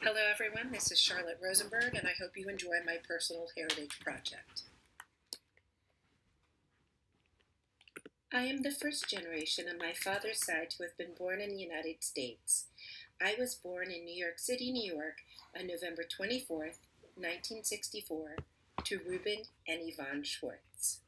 Hello everyone, this is Charlotte Rosenberg and I hope you enjoy my personal heritage project. I am the first generation on my father's side to have been born in the United States. I was born in New York City, New York on November 24th, 1964 to Reuben and Yvonne Schwartz.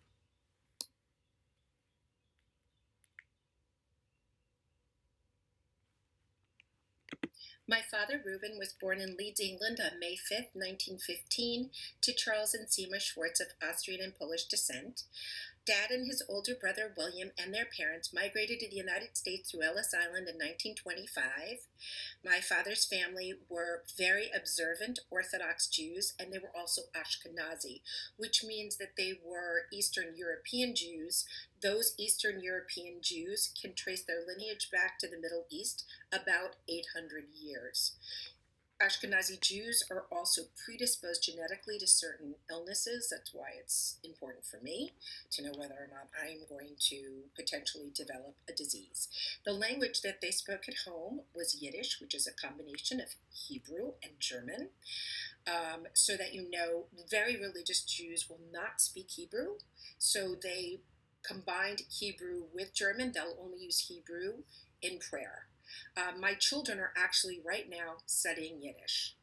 My father, Reuben, was born in Leeds, England on May 5, 1915, to Charles and Seema Schwartz of Austrian and Polish descent. Dad and his older brother, William, and their parents migrated to the United States through Ellis Island in 1925. My father's family were very observant Orthodox Jews, and they were also Ashkenazi, which means that they were Eastern European Jews. Those Eastern European Jews can trace their lineage back to the Middle East about 800 years. Ashkenazi Jews are also predisposed genetically to certain illnesses. That's why it's important for me to know whether or not I'm going to potentially develop a disease. The language that they spoke at home was Yiddish, which is a combination of Hebrew and German. So that you know, very religious Jews will not speak Hebrew, so they combined Hebrew with German. They'll only use Hebrew in prayer. My children are actually right now studying Yiddish.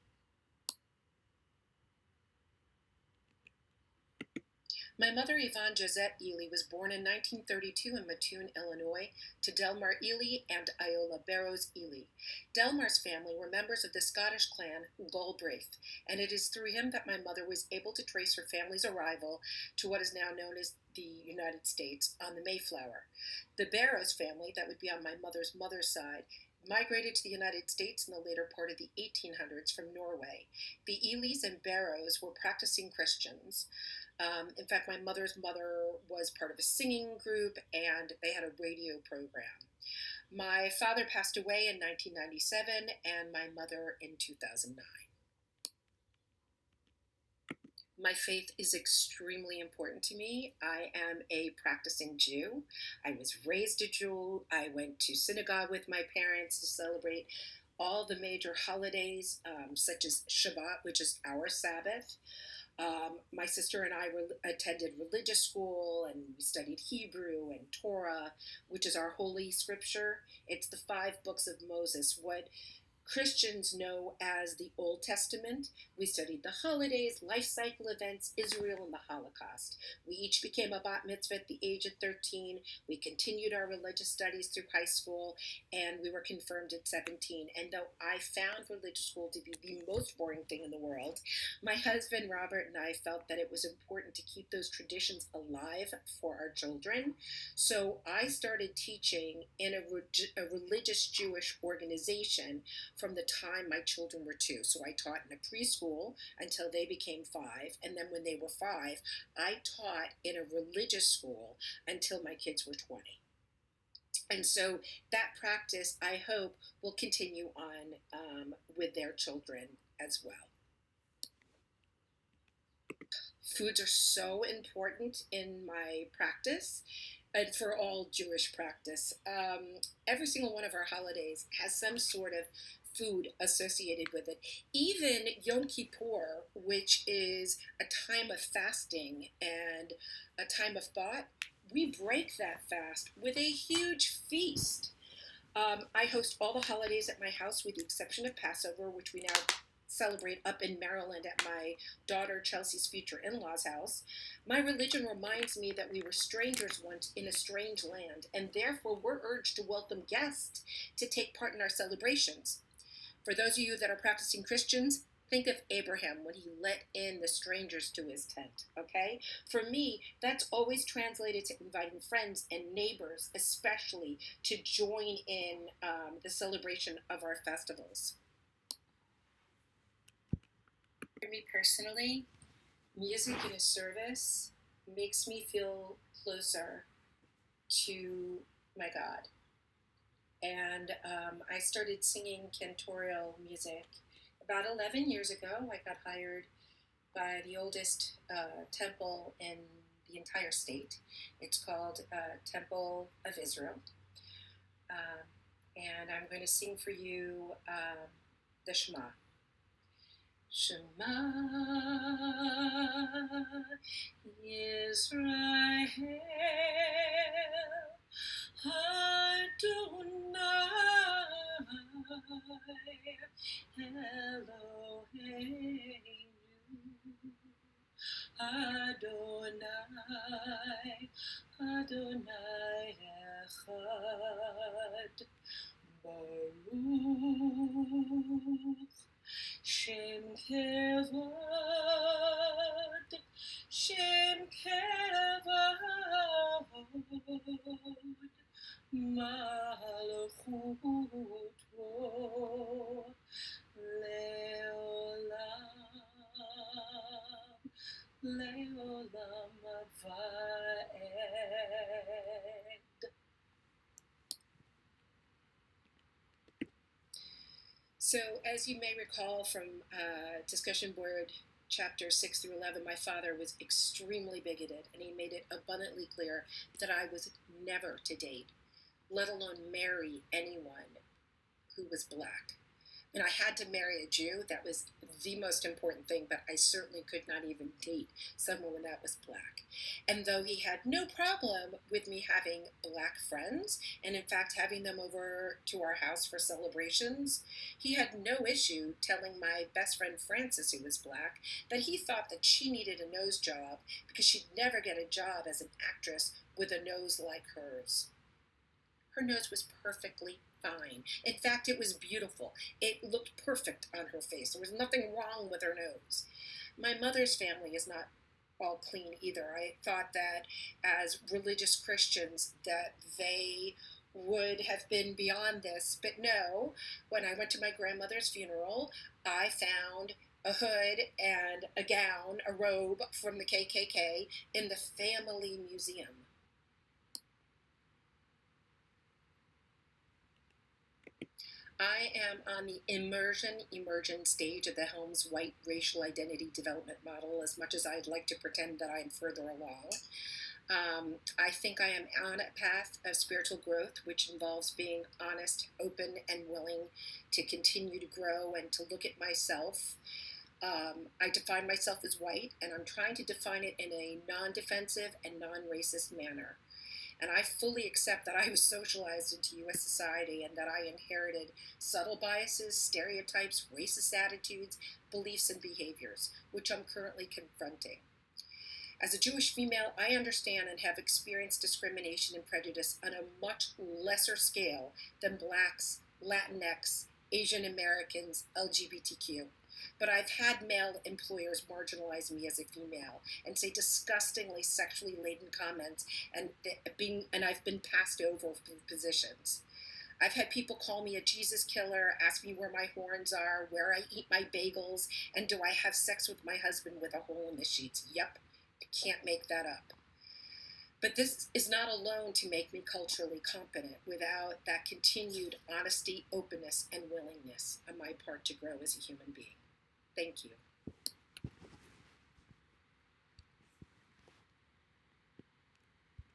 My mother, Yvonne Josette Ely, was born in 1932 in Mattoon, Illinois, to Delmar Ely and Iola Barrows Ely. Delmar's family were members of the Scottish clan Galbraith, and it is through him that my mother was able to trace her family's arrival to what is now known as the United States on the Mayflower. The Barrows family, that would be on my mother's side, migrated to the United States in the later part of the 1800s from Norway. The Elys and Barrows were practicing Christians. In fact, my mother's mother was part of a singing group, and they had a radio program. My father passed away in 1997, and my mother in 2009. My faith is extremely important to me. I am a practicing Jew. I was raised a Jew. I went to synagogue with my parents to celebrate all the major holidays, such as Shabbat, which is our Sabbath. My sister and I attended religious school, and we studied Hebrew and Torah, which is our holy scripture. It's the 5 books of Moses, what Christians know as the Old Testament. We studied the holidays, life cycle events, Israel, and the Holocaust. We each became a bat mitzvah at the age of 13. We continued our religious studies through high school, and we were confirmed at 17. And though I found religious school to be the most boring thing in the world, my husband Robert and I felt that it was important to keep those traditions alive for our children. So I started teaching in a religious Jewish organization from the time my children were 2. So I taught in a preschool until they became 5. And then when they were 5, I taught in a religious school until my kids were 20. And so that practice, I hope, will continue on with their children as well. Foods are so important in my practice and for all Jewish practice. Every single one of our holidays has some sort of food associated with it. Even Yom Kippur, which is a time of fasting and a time of thought, we break that fast with a huge feast. I host all the holidays at my house with the exception of Passover, which we now celebrate up in Maryland at my daughter Chelsea's future in-laws' house. My religion reminds me that we were strangers once in a strange land, and therefore we're urged to welcome guests to take part in our celebrations. For those of you that are practicing Christians, think of Abraham when he let in the strangers to his tent, okay? For me, that's always translated to inviting friends and neighbors, especially, to join in the celebration of our festivals. For me personally, music in a service makes me feel closer to my God. And I started singing cantorial music about 11 years ago. I got hired by the oldest temple in the entire state. It's called Temple of Israel. And I'm going to sing for you the Shema. Shema Yisrael Adonai Eloheinu Adonai Adonai Echad Baruch Shem Kevod Shem Kevod Malchuto Leolam Leolam Vaed. So, as you may recall from discussion board chapter 6 through 11, my father was extremely bigoted, and he made it abundantly clear that I was never to date, let alone marry anyone who was black. And I had to marry a Jew. That was the most important thing, but I certainly could not even date someone that was black. And though he had no problem with me having black friends, and in fact having them over to our house for celebrations, he had no issue telling my best friend Frances, who was black, that he thought that she needed a nose job because she'd never get a job as an actress with a nose like hers. Her nose was perfectly fine. In fact, it was beautiful. It looked perfect on her face. There was nothing wrong with her nose. My mother's family is not all clean either. I thought that as religious Christians that they would have been beyond this, but no. When I went to my grandmother's funeral, I found a hood and a gown, a robe from the KKK in the family museum. I am on the emergent stage of the Helms White racial identity development model, as much as I'd like to pretend that I'm further along. I think I am on a path of spiritual growth, which involves being honest, open, and willing to continue to grow and to look at myself. I define myself as white, and I'm trying to define it in a non-defensive and non-racist manner. And I fully accept that I was socialized into U.S. society and that I inherited subtle biases, stereotypes, racist attitudes, beliefs, and behaviors, which I'm currently confronting. As a Jewish female, I understand and have experienced discrimination and prejudice on a much lesser scale than blacks, Latinx, Asian Americans, LGBTQ. But I've had male employers marginalize me as a female and say disgustingly sexually laden comments, and I've been passed over for positions. I've had people call me a Jesus killer, ask me where my horns are, where I eat my bagels, and do I have sex with my husband with a hole in the sheets. Yep, I can't make that up. But this is not alone to make me culturally competent without that continued honesty, openness, and willingness on my part to grow as a human being. Thank you.